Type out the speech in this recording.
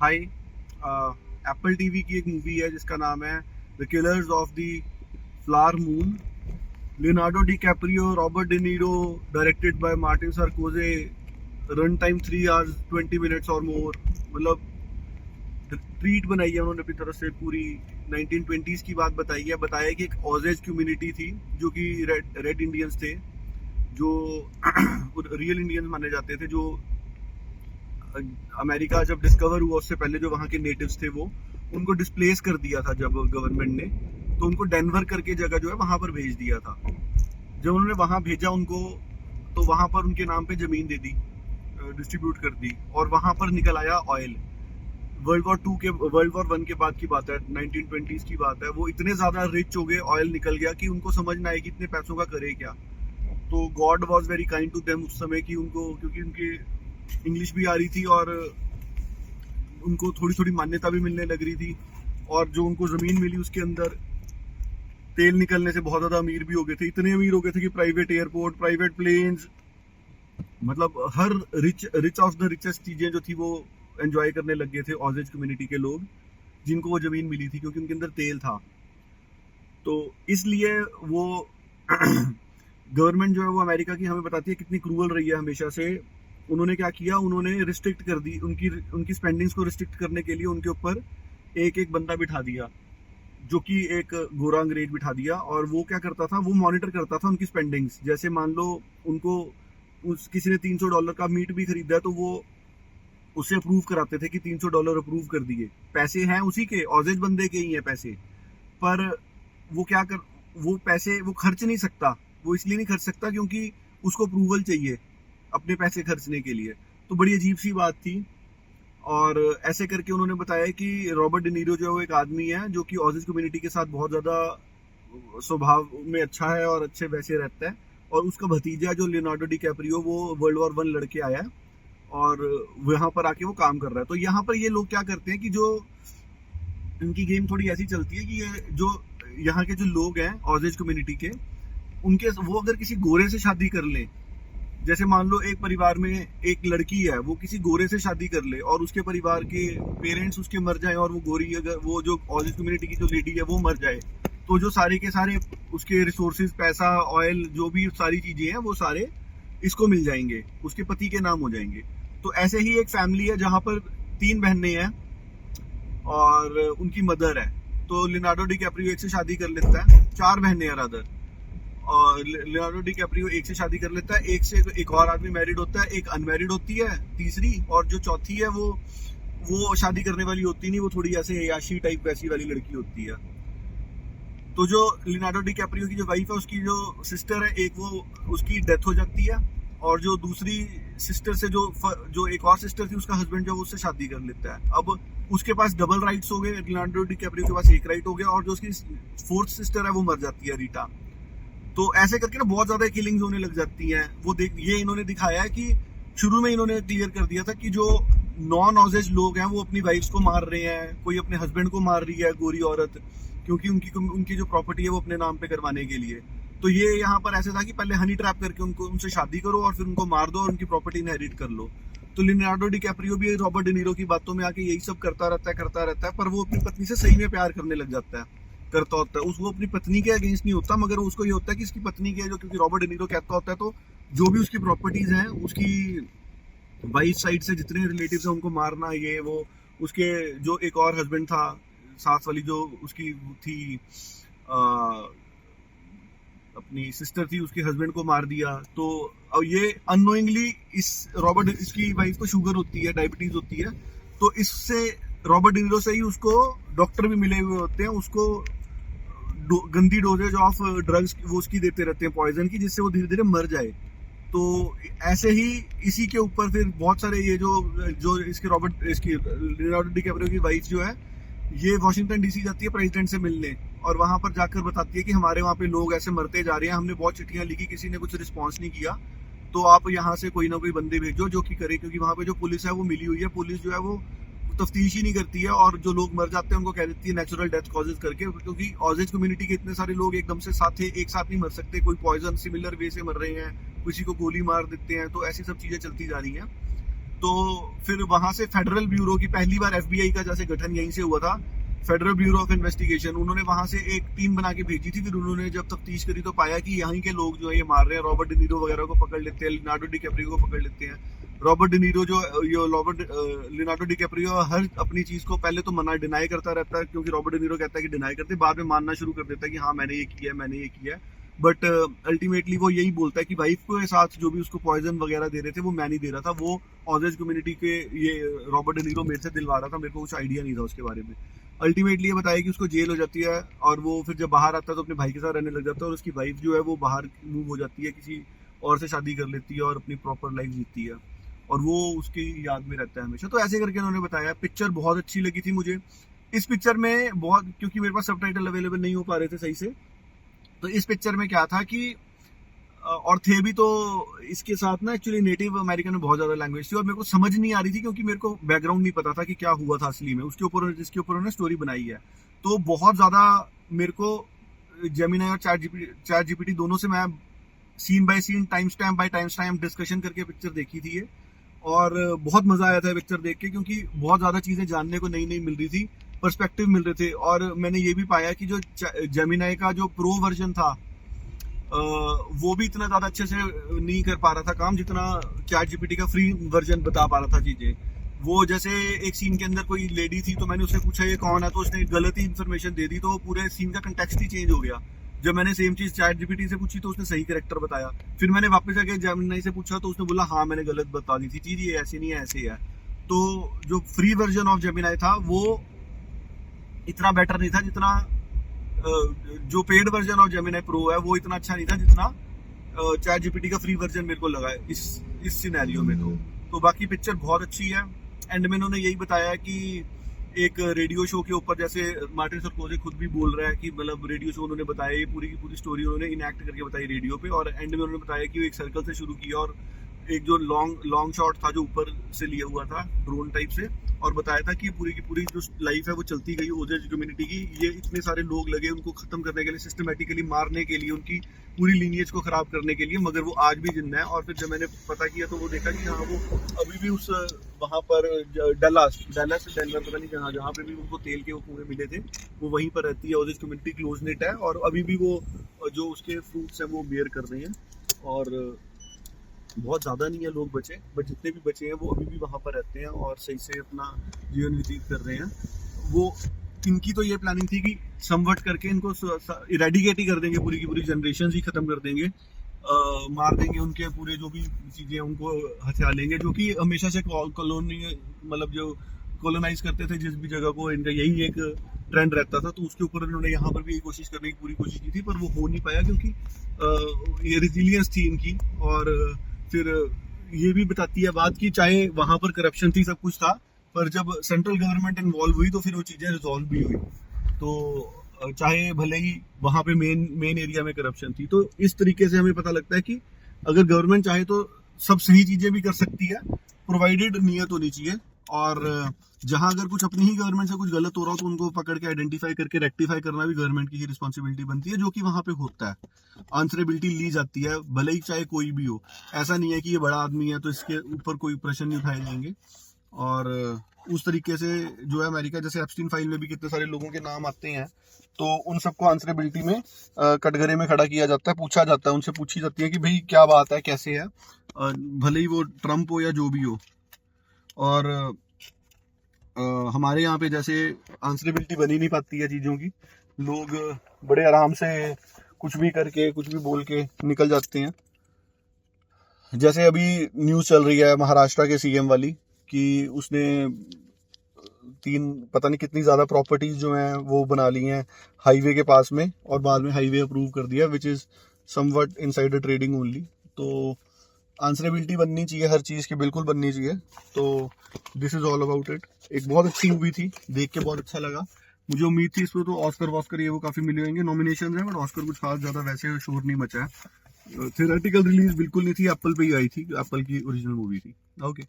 हाय। Apple TV की एक movie है जिसका नाम है the killers of the flower moon. Leonardo DiCaprio, Robert De Niro, directed by Martin Scorsese. Run time 3 hours 20 minutes और मोर। मतलब ट्रीट बनाई है उन्होंने अपनी तरफ से पूरी। 1920s की बात बताई है। बताया कि एक ऑजेज कम्युनिटी थी जो कि रेड इंडियंस थे, जो रियल इंडियंस माने जाते थे, जो अमेरिका जब डिस्कवर हुआ उससे पहले जो वहाँ के नेटिव्स थे वो उनको डिस्प्लेस कर दिया था जब गवर्नमेंट ने। तो उनको डेनवर करके जगह जो है वहां पर भेज दिया था। जब उन्होंने वहां भेजा उनको, तो वहां पर उनके नाम पे जमीन दे दी, डिस्ट्रीब्यूट कर दी, और वहां पर निकल आया ऑयल। वर्ल्ड वॉर 1 के बाद की बात है, 1920s की बात है। वो इतने ज्यादा रिच हो गए, ऑयल निकल गया, कि उनको समझ ना आए कि इतने पैसों का करे क्या। तो god was very kind to them उस समय, कि उनको, क्योंकि उनकी इंग्लिश भी आ रही थी और उनको थोड़ी थोड़ी मान्यता भी मिलने लग रही थी। और जो उनको जमीन मिली उसके अंदर तेल निकलने से बहुत ज्यादा अमीर भी हो गए थे। इतने अमीर हो गए थे कि प्राइवेट एयरपोर्ट, प्राइवेट प्लेन्स, मतलब हर रिच ऑफ द रिचेस्ट चीजें जो थी वो एंजॉय करने लग गए थे ऑजेज कम्युनिटी के लोग, जिनको वो जमीन मिली थी क्योंकि उनके अंदर तेल था। तो इसलिए वो गवर्नमेंट जो है वो अमेरिका की हमें बताती है कितनी क्रूअल रही है हमेशा से। उन्होंने क्या किया, उन्होंने रिस्ट्रिक्ट कर दी उनकी उनकी स्पेंडिंग्स को रिस्ट्रिक्ट करने के लिए उनके ऊपर एक एक बंदा बिठा दिया, जो कि एक गोरा अंग्रेज बिठा दिया। और वो क्या करता था, वो मॉनिटर करता था उनकी स्पेंडिंग्स। जैसे मान लो उनको किसी ने $300 का मीट भी खरीदा है, तो वो उसे अप्रूव कराते थे कि $300 अप्रूव कर दिए। पैसे हैं उसी के, ऑजेज बंदे के ही हैं पैसे। पर वो क्या कर, वो पैसे वो खर्च नहीं सकता। वो इसलिए नहीं खर्च सकता क्योंकि उसको अप्रूवल चाहिए अपने पैसे खर्चने के लिए। तो बड़ी अजीब सी बात थी। और ऐसे करके उन्होंने बताया कि रॉबर्ट डिनीरो जो है वो एक आदमी है जो कि ऑजिस कम्युनिटी के साथ बहुत ज्यादा स्वभाव में अच्छा है और अच्छे वैसे रहता है। और उसका भतीजा जो लियोनार्डो डी कैप्रियो, वो वर्ल्ड वॉर 1 लड़के आया है और वहां पर आके वो काम कर रहा है। तो यहाँ पर ये लोग क्या करते हैं कि जो इनकी गेम थोड़ी ऐसी चलती है कि ये जो यहाँ के जो लोग हैं ऑजेज कम्युनिटी के, उनके वो अगर किसी गोरे से शादी कर लें, जैसे मान लो एक परिवार में एक लड़की है, वो किसी गोरे से शादी कर ले और उसके परिवार के पेरेंट्स उसके मर जाए, और वो गोरी, अगर वो जो ऑजिस कम्युनिटी की जो लेडी है वो मर जाए, तो जो सारे के सारे उसके रिसोर्सेज, पैसा, ऑयल, जो भी सारी चीजें हैं वो सारे इसको मिल जाएंगे, उसके पति के नाम हो जाएंगे। तो ऐसे ही एक फैमिली है जहां पर 3 बहनें हैं और उनकी मदर है। तो लियोनार्डो डी कैप्रियो एक से शादी कर लेता है, 4 बहनें हैं रादर। और लियोनार्डो डी कैप्रियो एक से शादी कर लेता है, एक से एक और आदमी मैरिड होता है, एक अनमैरिड होती है तीसरी, और जो चौथी है वो शादी करने वाली होती नहीं, वो थोड़ी ऐसे याशी टाइप वैसी वाली लड़की होती है। तो जो लियोनार्डो डी कैप्रियो की जो वाइफ है, उसकी जो सिस्टर है एक, वो उसकी डेथ हो जाती है। और जो दूसरी सिस्टर से जो एक और सिस्टर थी, उसका हस्बैंड जो उससे शादी कर लेता है। अब उसके पास डबल राइट्स हो गए, लियोनार्डो डी कैप्रियो के पास एक राइट हो गया, और जो उसकी 4th सिस्टर है वो मर जाती है, रीटा। तो ऐसे करके ना बहुत ज्यादा किलिंग्स होने लग जाती हैं। वो ये इन्होंने दिखाया है कि शुरू में इन्होंने क्लियर कर दिया था कि जो नॉन ऑजेज लोग हैं वो अपनी वाइफ्स को मार रहे हैं, कोई अपने हस्बैंड को मार रही है गोरी औरत, क्योंकि उनकी जो प्रॉपर्टी है वो अपने नाम पे करवाने के लिए। तो ये यहाँ पर ऐसे था कि पहले हनी ट्रैप करके उनसे शादी करो और फिर उनको मार दो और उनकी प्रॉपर्टी इनहेरिट कर लो। तो लियोनार्डो डी कैप्रियो भी रॉबर्ट डिनीरो की बातों में आके यही सब करता रहता है। पर वो अपनी पत्नी से सही में प्यार करने लग जाता है, करता होता है। उसको अपनी पत्नी के अगेंस्ट नहीं होता, मगर उसको ये होता है कि इसकी पत्नी के जो, क्योंकि रॉबर्ट डिनीरो कहता होता है, तो जो भी उसकी प्रॉपर्टीज हैं, उसकी वाइफ साइड से जितने रिलेटिव्स हैं उनको मारना, ये वो। उसके जो एक और हस्बैंड था, साथ वाली जो उसकी थी, अपनी सिस्टर थी, उसके हस्बैंड को मार दिया। तो अब ये अननोइंगली इसकी वाइफ को शुगर होती है, डायबिटीज होती है। तो इससे रॉबर्ट डिनीरो से ही उसको डॉक्टर भी मिले हुए होते हैं, उसको गंदी डोजेज ऑफ ड्रग्स वो उसकी देते रहते हैं, पॉइजन की, जिससे वो धीरे धीरे मर जाए। तो ऐसे ही इसी के ऊपर फिर बहुत सारे ये जो इसकी लियोनार्डो डी कैप्रियो की वाइफ जो है, ये वॉशिंगटन डीसी जाती है प्रेसिडेंट से मिलने, और वहां पर जाकर बताती है कि हमारे वहां पे लोग ऐसे मरते जा रहे हैं, हमने बहुत चिट्ठियां लिखी, किसी ने कुछ रिस्पॉन्स नहीं किया, तो आप यहाँ से कोई ना कोई बंदे भेजो जो कि करे। क्योंकि वहां पे जो पुलिस है वो मिली हुई है, पुलिस जो है वो तफ्तीश ही नहीं करती है, और जो लोग मर जाते हैं उनको कह देती है नेचुरल डेथ कॉजेज करके। क्योंकि ऑजेज कम्युनिटी के इतने सारे लोग एकदम से एक साथ नहीं मर सकते, कोई पॉइजन सिमिलर वे से मर रहे हैं, किसी को गोली मार देते हैं, तो ऐसी सब चीजें चलती जा रही हैं। तो फिर वहां से फेडरल ब्यूरो की पहली बार FBI का जैसे गठन यहीं से हुआ था, फेडरल ब्यूरो ऑफ इन्वेस्टिगेशन, उन्होंने वहां से एक टीम बना के भेजी थी। फिर उन्होंने जब तफ्तीश करी तो पाया कि यहीं के लोग जो है ये मार रहे हैं। रॉबर्ट डिनीरो वगैरह को पकड़ लेते हैं, लियोनार्डो डिकैप्रियो को पकड़ लेते हैं। रॉबर्ट डिनीरो जो लियोनार्डो डिकैप्रियो हर अपनी चीज को पहले तो मना डिनाई करता रहता है, क्योंकि रॉबर्ट डिनीरो कहता है कि डिनाई करते, बाद में मानना शुरू कर देता है कि हाँ मैंने ये किया है, मैंने ये किया है। बट अल्टीमेटली वो यही बोलता है कि वाइफ के साथ जो भी उसको पॉइजन वगैरह दे रहे थे वो मैं नहीं दे रहा था, वो ऑरेंज कम्युनिटी के ये रॉबर्ट डिनीरो मेरे से दिलवा रहा था, मेरे को कुछ आइडिया नहीं था उसके बारे में। अल्टीमेटली ये बताया कि उसको जेल हो जाती है और वो फिर जब बाहर आता है तो अपने भाई के साथ रहने लग जाता है, और उसकी वाइफ जो है वो बाहर मूव हो जाती है, किसी और से शादी कर लेती है और अपनी प्रॉपर लाइफ जीती है, और वो उसकी याद में रहता है हमेशा। तो ऐसे करके उन्होंने बताया। पिक्चर बहुत अच्छी लगी थी मुझे। इस पिक्चर में बहुत, क्योंकि मेरे पास सबटाइटल अवेलेबल नहीं हो पा रहे थे सही से, तो इस पिक्चर में क्या था कि और थे भी तो इसके साथ ना एक्चुअली नेटिव अमेरिकन में बहुत ज्यादा लैंग्वेज थी, और मेरे को समझ नहीं आ रही थी क्योंकि मेरे को बैकग्राउंड नहीं पता था कि क्या हुआ था असली में उसके ऊपर, जिसके ऊपर उन्होंने स्टोरी बनाई है। तो बहुत ज्यादा मेरे को जेमिनी और चैट जीपीटी दोनों से मैं scene by scene, time stamp by time stamp discussion करके पिक्चर देखी थी ये, और बहुत मजा आया था पिक्चर देख के, क्योंकि बहुत ज्यादा चीजें जानने को नई नई मिल रही थी, पर्सपेक्टिव मिल रहे थे। और मैंने ये भी पाया कि जो जेमिनी का जो प्रो वर्जन था वो भी इतना ज्यादा अच्छे से नहीं कर पा रहा था काम जितना चैट जीपीटी का फ्री वर्जन बता पा रहा था चीजें। वो जैसे एक सीन के अंदर कोई लेडी थी तो मैंने उससे पूछा ये कौन है, तो उसने गलत ही इन्फॉर्मेशन दे दी, तो पूरे सीन का कंटेक्स्ट ही चेंज हो गया। जब मैंने सेम चीज चैट जीपीटी से पूछी तो उसने सही कैरेक्टर बताया। फिर मैंने वापस जाके जेमिनी से पूछा तो उसने बोला हाँ मैंने गलत बता दी थी चीज, ये ऐसे नहीं है, ऐसे है। तो जो फ्री वर्जन ऑफ जेमिनी था वो इतना बेटर नहीं था जितना जो paid version of Gemini pro है वो इतना अच्छा नहीं था जितना चैट जीपीटी का फ्री वर्जन मेरे को लगा है इस सिनेरियो में। तो बाकी पिक्चर बहुत अच्छी है। एंड में उन्होंने यही बताया कि एक रेडियो शो के ऊपर, जैसे मार्टिन स्कोर्सेज़े खुद भी बोल रहा है कि मतलब रेडियो शो उन्होंने बताया, ये पूरी की पूरी स्टोरी उन्होंने इनएक्ट करके बताई रेडियो पे, और एंड में उन्होंने बताया कि वो एक सर्कल से शुरू किया और एक जो लॉन्ग शॉट था जो ऊपर से लिया हुआ था ड्रोन टाइप से, और बताया था कि पूरी की पूरी जो लाइफ है वो चलती गई ओसेज कम्युनिटी की। ये इतने सारे लोग लगे उनको खत्म करने के लिए, सिस्टमेटिकली मारने के लिए, उनकी पूरी लीनियज को खराब करने के लिए, मगर वो आज भी जिंदा है। और फिर जब मैंने पता किया तो वो देखा कि हाँ वो अभी भी उस वहाँ पर डलास डेनवर पता नहीं जहाँ पे भी उनको तेल के वो कुएं मिले थे वो वहीं पर रहती है। ओसेज कम्युनिटी क्लोज नेट है और अभी भी वो जो उसके फ्रूट्स हैं वो बेयर कर रहे हैं, और बहुत ज़्यादा नहीं है लोग बचे, बट जितने भी बचे हैं वो अभी भी वहाँ पर रहते हैं और सही से अपना जीवन व्यतीत कर रहे हैं। वो इनकी तो ये प्लानिंग थी कि समवट करके इनको इरेडिकेट ही कर देंगे, पूरी की पूरी जनरेशन ही खत्म कर देंगे, मार देंगे उनके पूरे जो भी चीज़ें उनको हथिया लेंगे, जो कि हमेशा से कॉलोनी मतलब जो कॉलोनाइज करते थे जिस भी जगह को, इनका यही एक ट्रेंड रहता था। तो उसके ऊपर इन्होंने यहाँ पर भी यही कोशिश करने की पूरी कोशिश की थी, पर वो हो नहीं पाया क्योंकि ये रिजिलियंस थी इनकी। और फिर ये भी बताती है बात कि चाहे वहां पर करप्शन थी, सब कुछ था, पर जब सेंट्रल गवर्नमेंट इन्वॉल्व हुई तो फिर वो चीजें रिजॉल्व भी हुई। तो चाहे भले ही वहां पे मेन एरिया में करप्शन थी, तो इस तरीके से हमें पता लगता है कि अगर गवर्नमेंट चाहे तो सब सही चीजें भी कर सकती है, प्रोवाइडेड नियत होनी चाहिए। और जहां अगर कुछ अपनी ही गवर्नमेंट से कुछ गलत हो रहा हो तो उनको पकड़ के आइडेंटिफाई करके रेक्टिफाई करना भी गवर्नमेंट की ही रिस्पॉन्सिबिलिटी बनती है, जो कि वहां पे होता है। आंसरेबिलिटी ली जाती है, भले ही चाहे कोई भी हो। ऐसा नहीं है कि ये बड़ा आदमी है तो इसके ऊपर कोई प्रश्न नहीं उठाए जाएंगे। और उस तरीके से जो है अमेरिका, जैसे एप्स्टीन फाइल में भी कितने सारे लोगों के नाम आते हैं, तो उन सबको आंसरेबिलिटी में कटघरे में खड़ा किया जाता है, पूछा जाता है, उनसे पूछी जाती है कि भाई क्या बात है, कैसे है, भले ही वो ट्रम्प हो या जो भी हो। और हमारे यहाँ पे जैसे आंसरेबिलिटी बनी नहीं पाती है चीज़ों की, लोग बड़े आराम से कुछ भी करके कुछ भी बोल के निकल जाते हैं। जैसे अभी न्यूज़ चल रही है महाराष्ट्र के सीएम वाली कि उसने 3 पता नहीं कितनी ज़्यादा प्रॉपर्टीज जो हैं वो बना ली हैं हाईवे के पास में, और बाद में हाईवे अप्रूव कर दिया, which is somewhat insider trading only. तो आंसरेबिलिटी बननी चाहिए, हर चीज़ की बिल्कुल बननी चाहिए। तो this is all about it. एक बहुत अच्छी मूवी थी, देख के बहुत अच्छा लगा। मुझे उम्मीद थी इसमें तो ऑस्कर ये वो काफ़ी मिले होंगे, नॉमिनेशन है, बट ऑस्कर कुछ खास ज़्यादा वैसे शोर नहीं मचा है। थिएरेटिकल रिलीज बिल्कुल नहीं थी, एप्पल पे ही आई थी, एप्पल की ओरिजिनल मूवी थी। ओके।